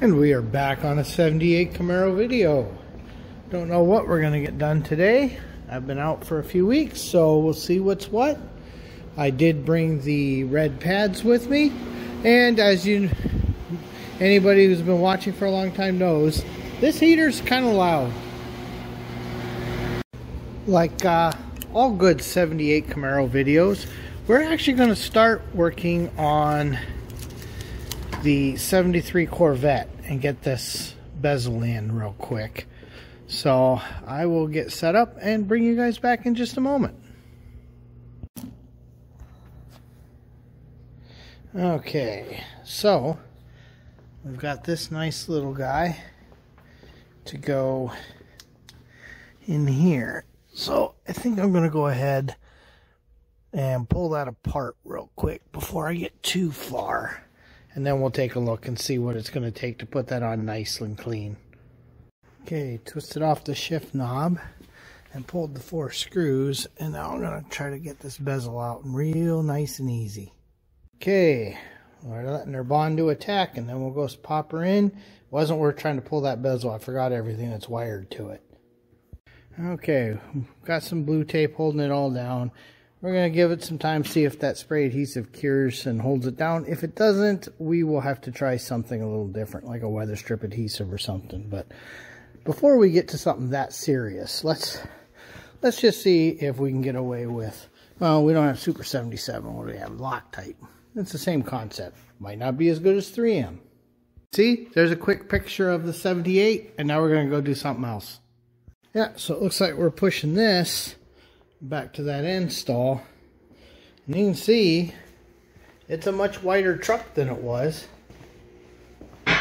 And we are back on a 78 Camaro video. Don't know what we're going to get done today. I've been out for a few weeks, so we'll see what's what. I did bring the red pads with me, and as anybody who's been watching for a long time knows, this heater's kind of loud. Like all good 78 Camaro videos, we're actually going to start working on the 73 Corvette and get this bezel in real quick. So I will get set up and bring you guys back in just a moment. Okay, so we've got this nice little guy to go in here. So I think I'm going to go ahead and pull that apart real quick before I get too far. And then we'll take a look and see what it's going to take to put that on nice and clean. Okay, twisted off the shift knob and pulled the 4 screws. And now I'm going to try to get this bezel out real nice and easy. Okay, we're letting her bond to attack, and then we'll go pop her in. It wasn't worth trying to pull that bezel. I forgot everything that's wired to it. Okay, got some blue tape holding it all down. We're going to give it some time, see if that spray adhesive cures and holds it down. If it doesn't, we will have to try something a little different, like a weather strip adhesive or something. But before we get to something that serious, let's just see if we can get away with, well, we don't have Super 77, what do we have? Loctite. It's the same concept. Might not be as good as 3M. See, there's a quick picture of the 78, and now we're going to go do something else. Yeah, so it looks like we're pushing this back to that end stall, and you can see it's a much wider truck than it was. You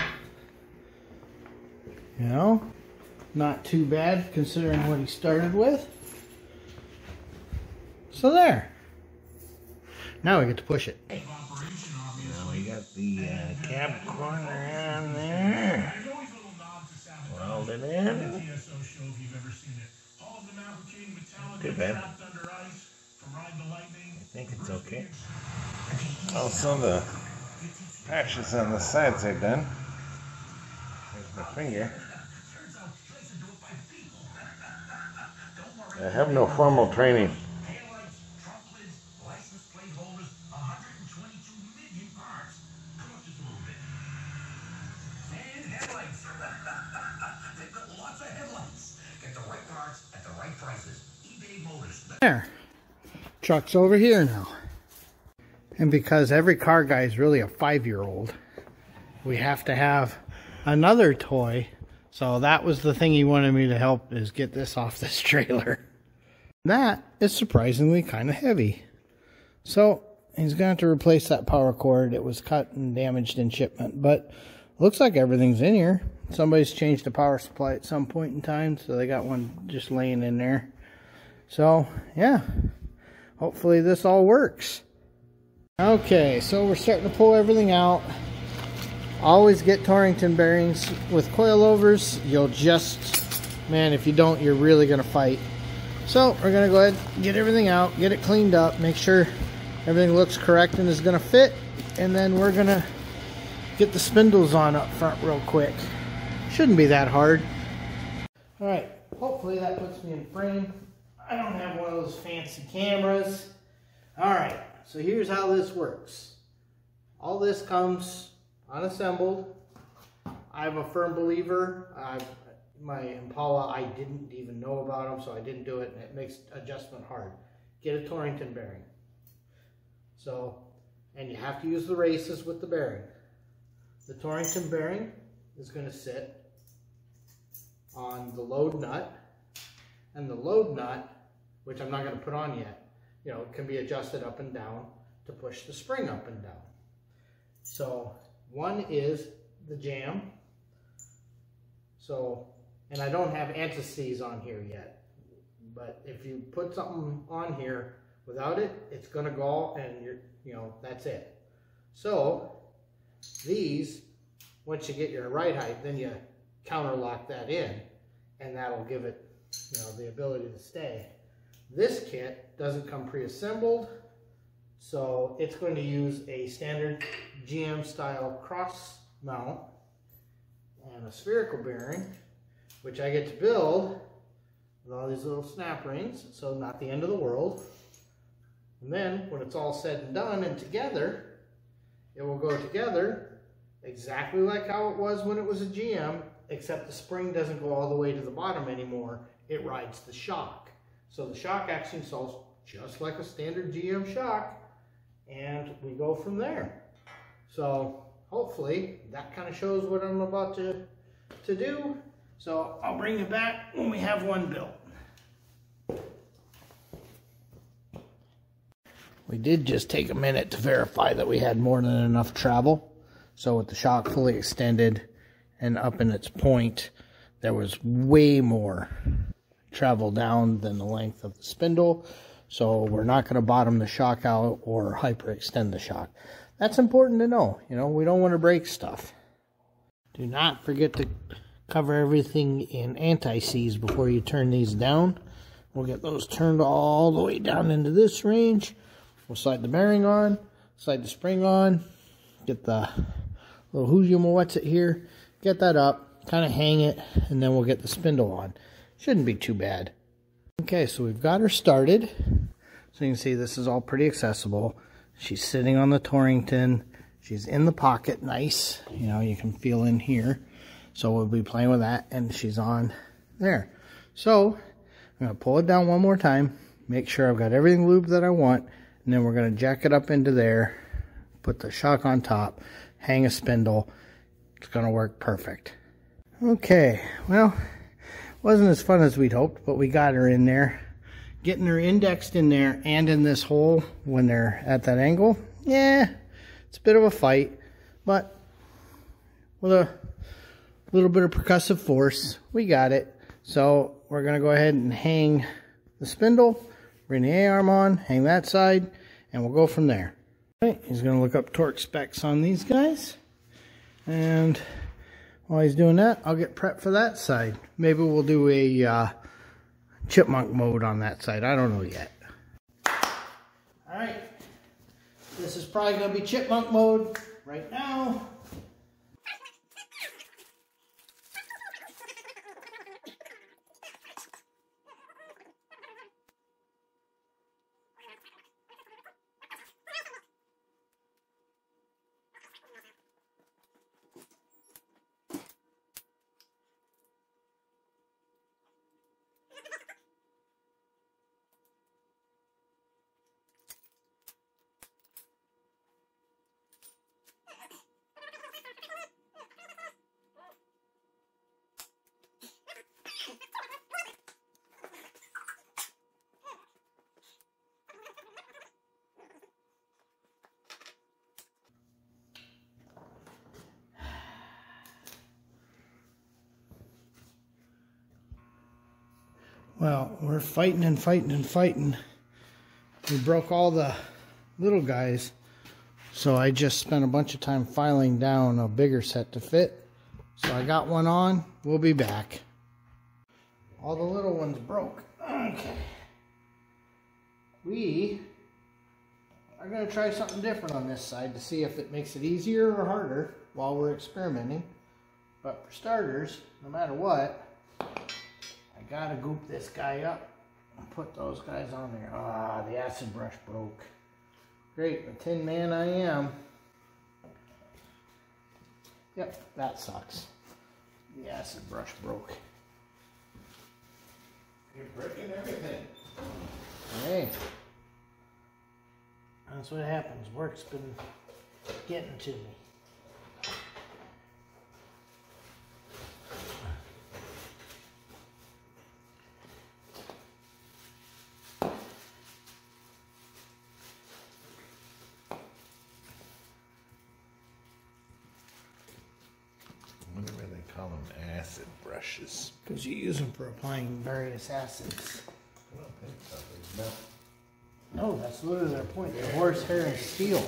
know, not too bad considering what he started with. So there. Now we get to push it. Now we got the cab corner on there. Weld it in. Too bad. I think it's okay. Also, the patches on the sides are done. There's my finger. I have no formal training. There. Truck's over here now. And because every car guy is really a 5-year-old, we have to have another toy. So that was the thing he wanted me to help, is get this off this trailer. That is surprisingly kind of heavy. So he's going to have to replace that power cord. It was cut and damaged in shipment, but looks like everything's in here. Somebody's changed the power supply at some point in time, so they got one just laying in there. So, yeah, hopefully this all works. Okay, so we're starting to pull everything out. Always get Torrington bearings with coilovers. You'll just, man, if you don't, you're really going to fight. So, we're going to go ahead and get everything out, get it cleaned up, make sure everything looks correct and is going to fit. And then we're going to get the spindles on up front real quick. Shouldn't be that hard. Alright, hopefully that puts me in frame. I don't have one of those fancy cameras. Alright, so here's how this works. All this comes unassembled. I'm a firm believer. My Impala, I didn't even know about them, so I didn't do it, and it makes adjustment hard. Get a Torrington bearing. So, and you have to use the races with the bearing. The Torrington bearing is going to sit on the load nut, and the load nut, which I'm not going to put on yet, you know, can be adjusted up and down to push the spring up and down. So one is the jam. So, and I don't have anti-seize on here yet, but if you put something on here without it, it's going to go, and that's it. So these, once you get your right height, then you counterlock that in, and that'll give it, the ability to stay. This kit doesn't come pre-assembled, so it's going to use a standard GM style cross mount, and a spherical bearing, which I get to build with all these little snap rings, so not the end of the world. And then when it's all said and done and together, it will go together exactly like how it was when it was a GM, except the spring doesn't go all the way to the bottom anymore. It rides the shock. So the shock actually installs just like a standard GM shock, and we go from there. So hopefully that kind of shows what I'm about to do. So I'll bring you back when we have one built. We did just take a minute to verify that we had more than enough travel. So with the shock fully extended and up in its point, there was way more travel down than the length of the spindle. So we're not going to bottom the shock out or hyperextend the shock. That's important to know. You know, we don't want to break stuff. Do not forget to cover everything in anti-seize before you turn these down. We'll get those turned all the way down into this range. We'll slide the bearing on, slide the spring on, get the little Hujima here, get that up, kind of hang it, and then we'll get the spindle on. Shouldn't be too bad. Okay, so we've got her started. So you can see this is all pretty accessible. She's sitting on the Torrington. She's in the pocket, nice. You know, you can feel in here. So we'll be playing with that, and she's on there. So I'm going to pull it down one more time, make sure I've got everything lubed that I want, and then we're going to jack it up into there, put the shock on top, hang a spindle. It's going to work perfect. Okay, well, wasn't as fun as we'd hoped, but we got her in there. Getting her indexed in there and in this hole when they're at that angle, yeah, it's a bit of a fight, but with a little bit of percussive force, we got it. So we're going to go ahead and hang the spindle, bring the A-arm on, hang that side, and we'll go from there. All right, he's going to look up torque specs on these guys. And while he's doing that, I'll get prepped for that side. Maybe we'll do a chipmunk mode on that side. I don't know yet. All right, this is probably going to be chipmunk mode right now. Well, we're fighting and fighting and fighting. We broke all the little guys, so I just spent a bunch of time filing down a bigger set to fit. So I got one on. We'll be back. All the little ones broke. Okay. We are going to try something different on this side to see if it makes it easier or harder while we're experimenting. But for starters, no matter what, I gotta goop this guy up and put those guys on there. Ah, the acid brush broke. Great, the tin man I am. Yep, that sucks. The acid brush broke. You're breaking everything. Hey, that's what happens. Work's been getting to me. I wonder why they call them acid brushes. Because you use them for applying various acids. I don't think so. There's No, that's literally their point. They're horsehair and steel.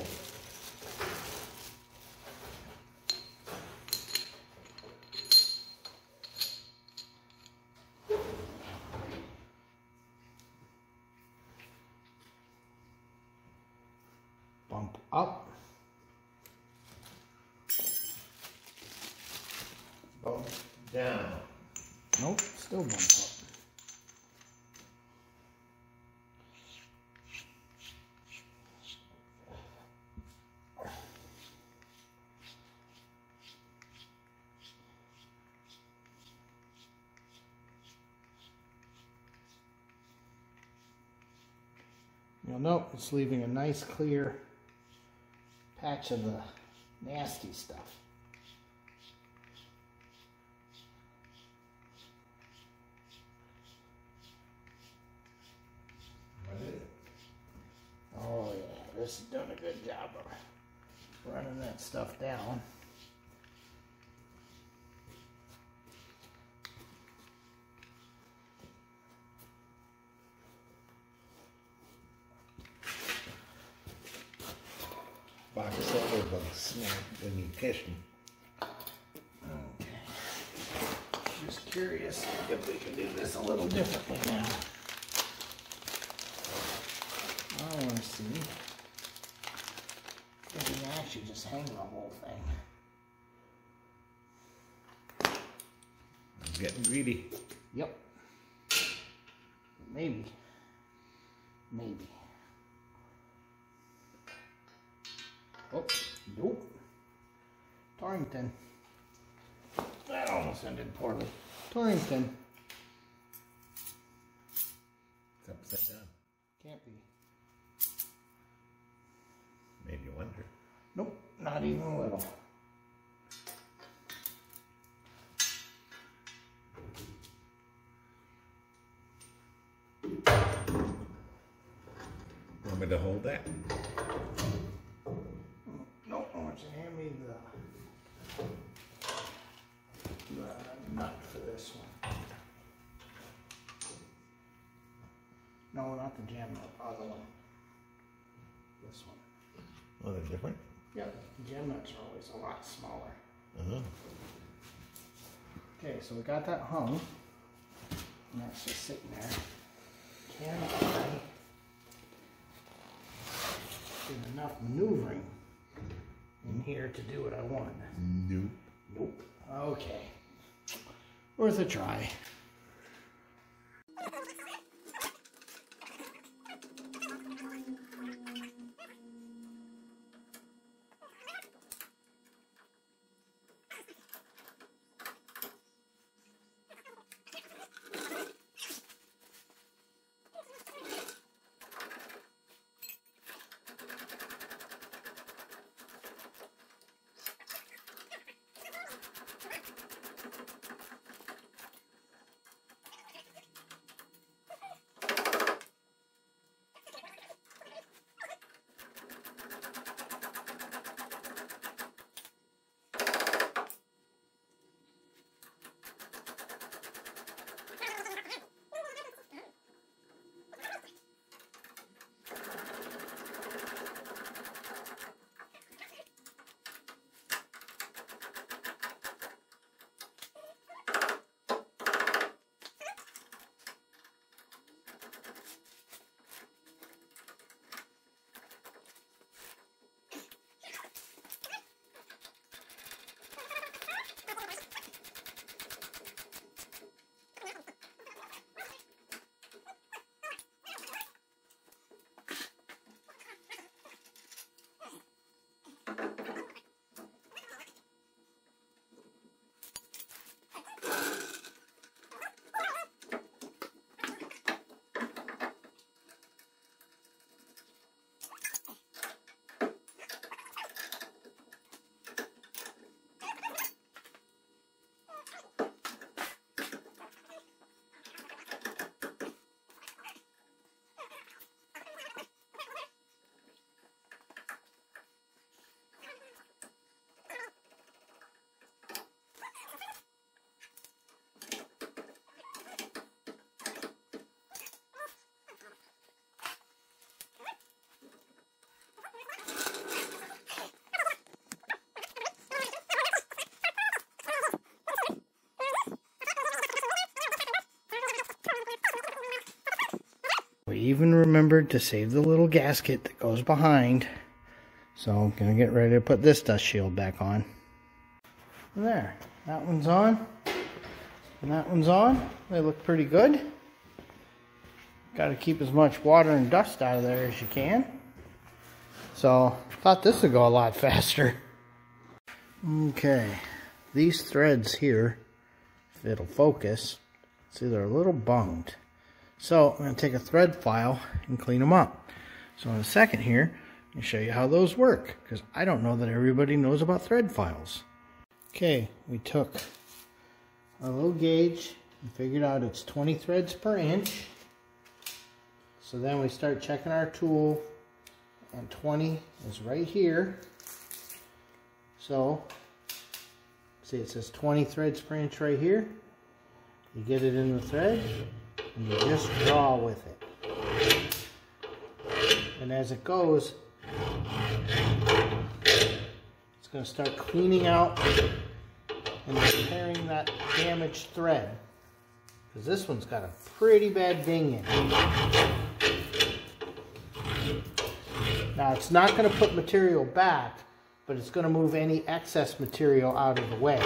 Bump up. Down. Nope, still 1 foot. You'll note it's leaving a nice clear patch of the nasty stuff. What is it? Oh yeah, this is doing a good job of running that stuff down. Box of bugs snapped when you kiss me. Okay. Just curious if we can do this a little differently now. I want to see if we can actually just hang the whole thing. I'm getting greedy. Yep. Maybe. Maybe. Oh, nope. Torrington. That almost ended poorly. Torrington. It's upside down. Can't be. Made you wonder. Nope, not even a little. Want me to hold that? No, I want you to hand me the nut for this one. No, not the jam nut, other one. This one. Oh, they're different? Yep, jam nuts are always a lot smaller. Uh-huh. Okay, so we got that hung. And that's just sitting there. Can I get enough maneuvering in here to do what I want? Nope. Nope. Okay. Worth a try. We even remembered to save the little gasket that goes behind. So I'm going to get ready to put this dust shield back on. There, that one's on. And that one's on. They look pretty good. Got to keep as much water and dust out of there as you can. So, thought this would go a lot faster. Okay, these threads here, if it'll focus, see they're a little bunged. So, I'm going to take a thread file and clean them up. So in a second here, I'll show you how those work, because I don't know that everybody knows about thread files. Okay, we took our little gauge and figured out it's 20 threads per inch. So then we start checking our tool, and 20 is right here. So, see it says 20 threads per inch right here. You get it in the thread, and you just draw with it. And as it goes, it's going to start cleaning out and repairing that damaged thread. Because this one's got a pretty bad ding in it. Now it's not going to put material back, but it's going to move any excess material out of the way,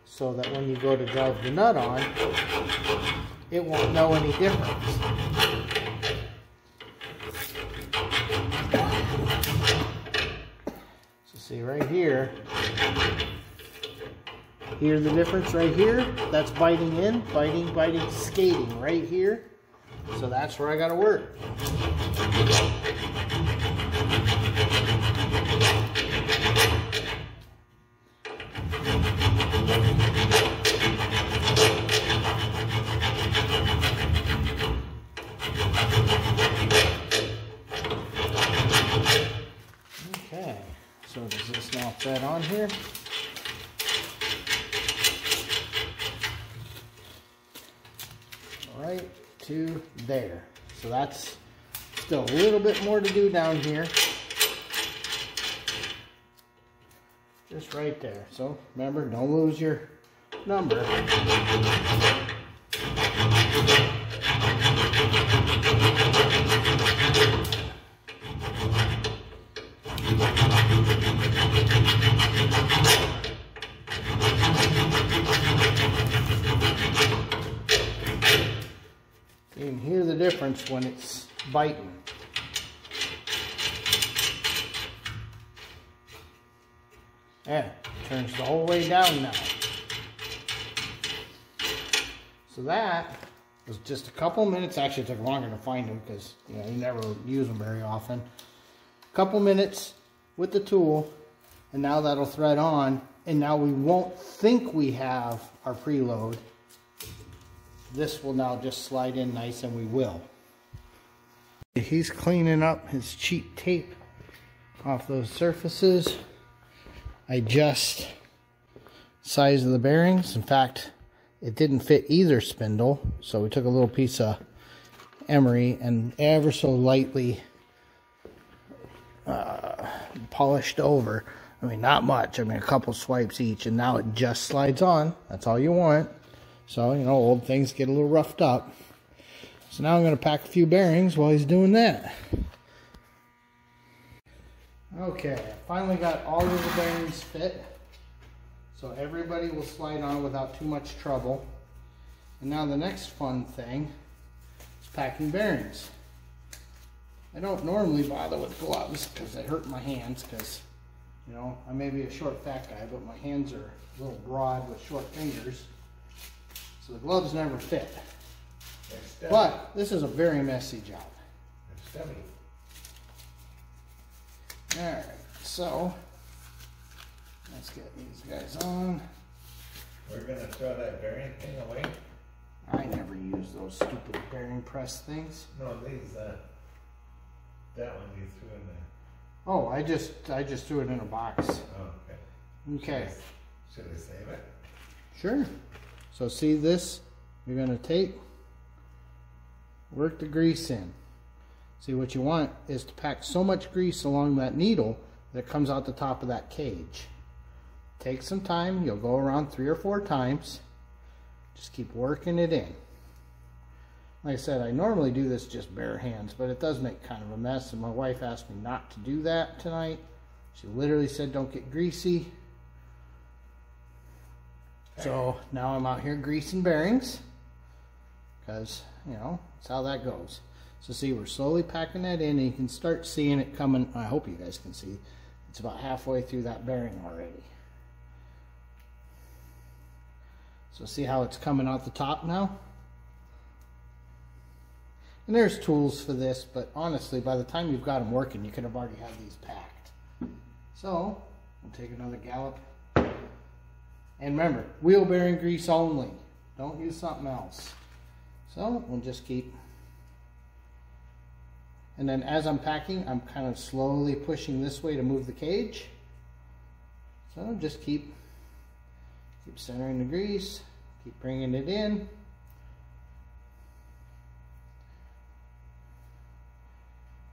so that when you go to drive the nut on, it won't know any difference. So see right here, hear the difference right here? That's biting in, biting, skating right here. So that's where I got to work. Okay, so does this now thread on here? Right to there. So that's still a little bit more to do down here. Just right there. So remember, don't lose your number. You can hear the difference when it's biting. Yeah, turns the whole way down now. So that was just a couple minutes. Actually, it took longer to find them because you never use them very often. A couple minutes with the tool, and now that'll thread on, and now we won't think we have our preload. This will now just slide in nice, and we will. He's cleaning up his cheap tape off those surfaces. I just size of the bearings. In fact, it didn't fit either spindle, so we took a little piece of emery and ever so lightly polished over. I mean, not much. I mean, a couple swipes each, and now it just slides on. That's all you want. So, old things get a little roughed up. So now I'm going to pack a few bearings while he's doing that. Okay, I finally got all of the bearings fit. So everybody will slide on without too much trouble. And now the next fun thing is packing bearings. I don't normally bother with gloves because they hurt my hands because, I may be a short fat guy, but my hands are a little broad with short fingers. So the gloves never fit. But this is a very messy job. Alright, so let's get these guys on. We're going to throw that bearing thing away? I never use those stupid bearing press things. No, these, that one you threw in there. Oh, I just threw it in a box. Oh, okay. Okay. Should I save it? Sure. So see this? You're going to take, work the grease in. See, what you want is to pack so much grease along that needle that it comes out the top of that cage. Take some time. You'll go around 3 or 4 times. Just keep working it in. Like I said, I normally do this just bare hands, but it does make kind of a mess, and my wife asked me not to do that tonight. She literally said don't get greasy. So now I'm out here greasing bearings because, you know, that's how that goes. So see, we're slowly packing that in and you can start seeing it coming. I hope you guys can see. It's about halfway through that bearing already. So see how it's coming out the top now? And there's tools for this, but honestly, by the time you've got them working, you could have already had these packed. So, we'll take another gallop. And remember, wheel bearing grease only. Don't use something else. So, we'll just keep. And then as I'm packing, I'm kind of slowly pushing this way to move the cage. So, just keep centering the grease, keep bringing it in.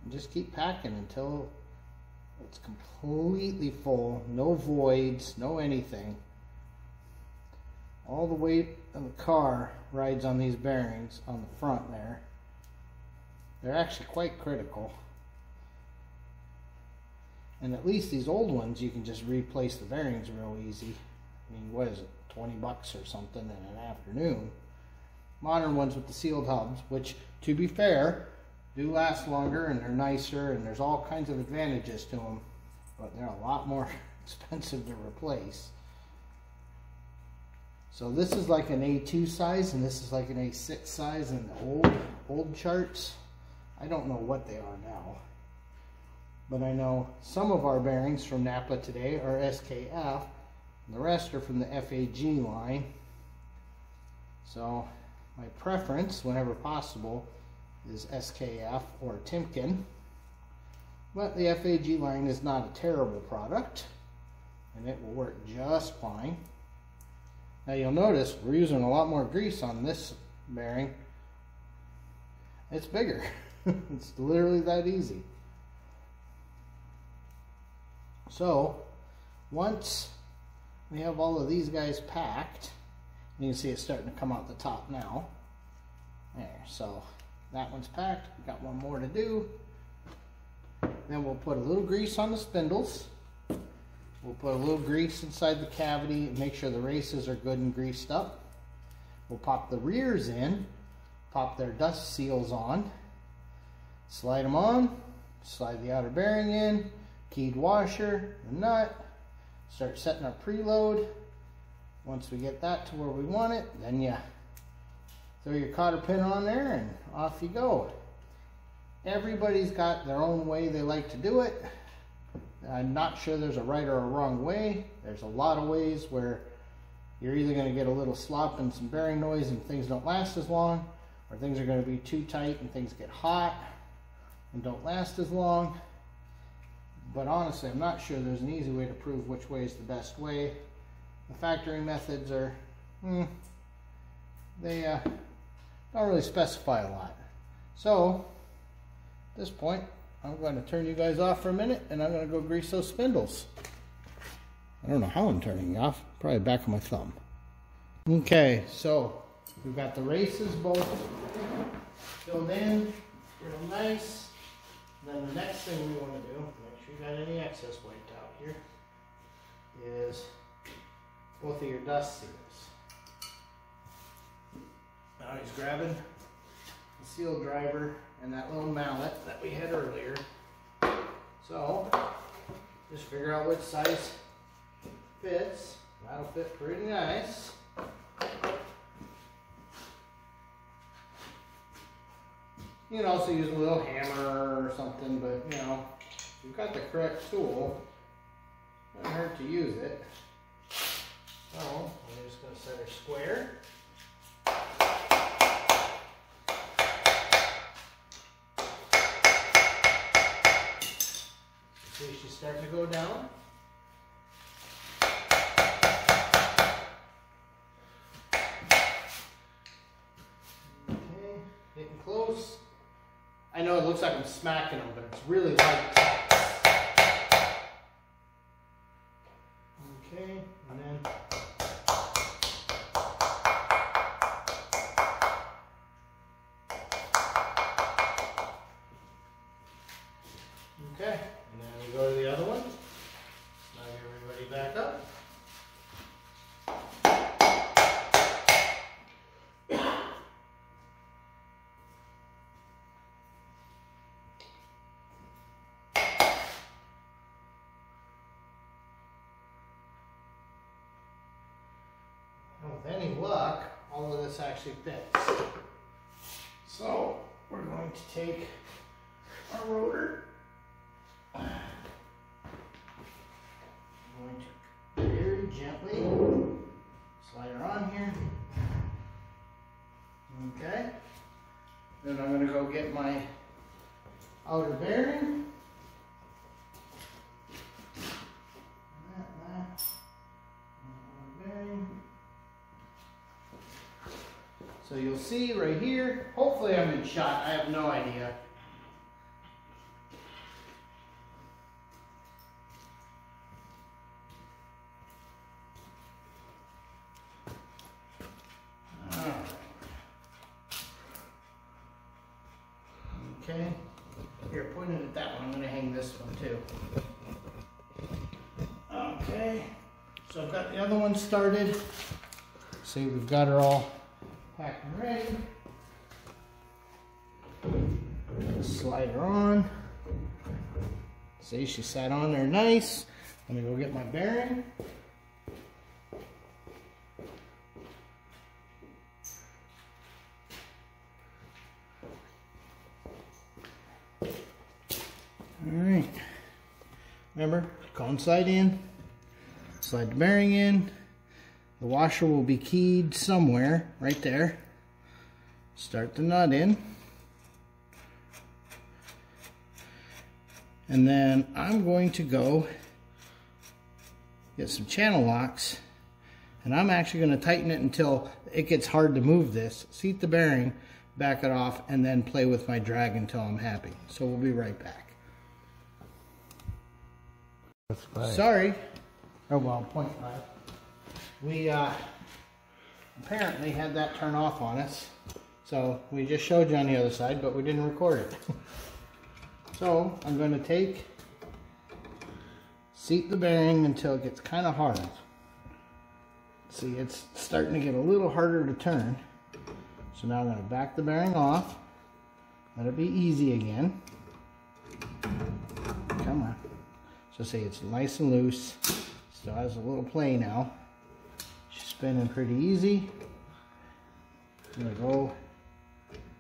And just keep packing until it's completely full, no voids, no anything. All the weight of the car rides on these bearings on the front there. They're actually quite critical. And at least these old ones, you can just replace the bearings real easy. I mean, what is it, 20 bucks or something in an afternoon. Modern ones with the sealed hubs, which, to be fair, do last longer and they're nicer and there's all kinds of advantages to them, but they're a lot more expensive to replace. So this is like an A2 size and this is like an A6 size in the old charts. I don't know what they are now, but I know some of our bearings from Napa today are SKF and the rest are from the FAG line. So my preference, whenever possible, is SKF or Timken, but the FAG line is not a terrible product and it will work just fine. Now you'll notice we're using a lot more grease on this bearing. It's bigger. It's literally that easy. So once we have all of these guys packed, you can see it's starting to come out the top now. There, so that one's packed. We've got one more to do. Then we'll put a little grease on the spindles. We'll put a little grease inside the cavity and make sure the races are good and greased up. We'll pop the rears in, pop their dust seals on, slide them on, slide the outer bearing in, keyed washer, the nut, start setting our preload. Once we get that to where we want it, then you throw your cotter pin on there and off you go. Everybody's got their own way they like to do it. I'm not sure there's a right or a wrong way. There's a lot of ways where you're either going to get a little slop and some bearing noise and things don't last as long, or things are going to be too tight and things get hot and don't last as long. But honestly, I'm not sure there's an easy way to prove which way is the best way. The factory methods are, they don't really specify a lot. So, at this point, I'm going to turn you guys off for a minute and I'm going to go grease those spindles. I don't know how I'm turning you off, probably back of my thumb. Okay, so we've got the races both filled in, real nice. And then the next thing we want to do, make sure you got any excess wiped out here, is both of your dust seals. Now he's grabbing the seal driver and that little mallet that we had earlier. So just figure out which size fits. That'll fit pretty nice. You can also use a little hammer or something, but you know, if you've got the correct tool, it doesn't hurt to use it. So I'm just going to set her square. See, she's starting to go down. Okay, getting close. I know it looks like I'm smacking them, but it's really light tacks. Okay, and then okay, and then we go to the other one. Now get everybody back up. with any luck, all of this actually fits. So we're going to take our rotor. I'm going to very gently slide her on here. Okay. Then I'm going to go get my outer bearing. So you'll see right here, hopefully I'm in shot, I have no idea. Okay, here, pointing at that one, I'm going to hang this one too. Okay, so I've got the other one started. See, we've got her all packed and ready. Slide her on. See, she sat on there nice. Let me go get my bearing. Alright. Remember, cone slide in, slide the bearing in. The washer will be keyed somewhere right there. Start the nut in. And then I'm going to go get some channel locks, and I'm actually going to tighten it until it gets hard to move this. Seat the bearing, back it off, and then play with my drag until I'm happy. So we'll be right back. Sorry. Oh well, 0.5. We apparently had that turn off on us. So we just showed you on the other side, but we didn't record it. So I'm going to seat the bearing until it gets kind of hard. See, it's starting to get a little harder to turn. So now I'm going to back the bearing off. Let it be easy again. Come on. So see, it's nice and loose. Still has a little play now. She's spinning pretty easy. I'm going to go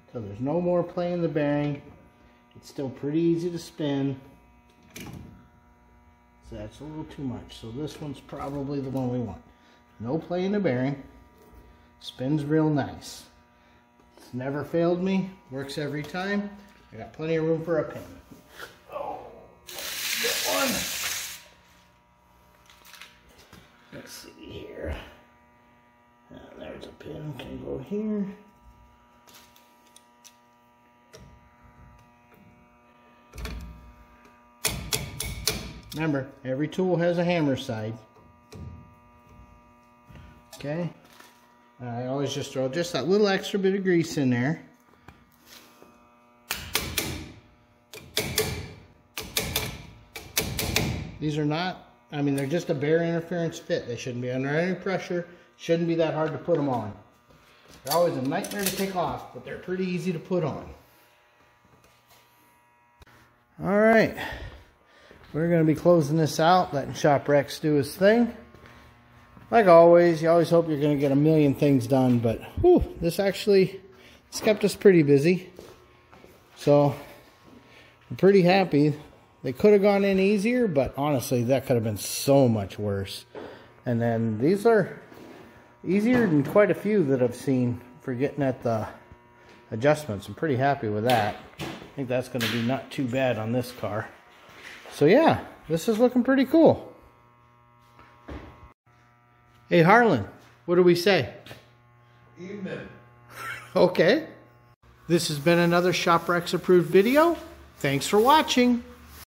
till there's no more play in the bearing. It's still pretty easy to spin. So that's a little too much. So this one's probably the one we want. No play in the bearing. Spins real nice. It's never failed me. Works every time. I got plenty of room for a pin. Oh, get one. Let's see here. There's a pin. Can go here. Remember, every tool has a hammer side. Okay. I always just throw just that little extra bit of grease in there. These are not, I mean, they're just a bare interference fit. They shouldn't be under any pressure. Shouldn't be that hard to put them on. They're always a nightmare to take off, but they're pretty easy to put on. All right. We're going to be closing this out, letting ShopRex do his thing. Like always, you always hope you're going to get a million things done, but whew, this kept us pretty busy. So, I'm pretty happy. They could have gone in easier, but honestly, that could have been so much worse. And then these are easier than quite a few that I've seen for getting at the adjustments. I'm pretty happy with that. I think that's going to be not too bad on this car. So yeah, this is looking pretty cool. Hey Harlan, what do we say? Evening. Okay. This has been another ShopRex approved video. Thanks for watching.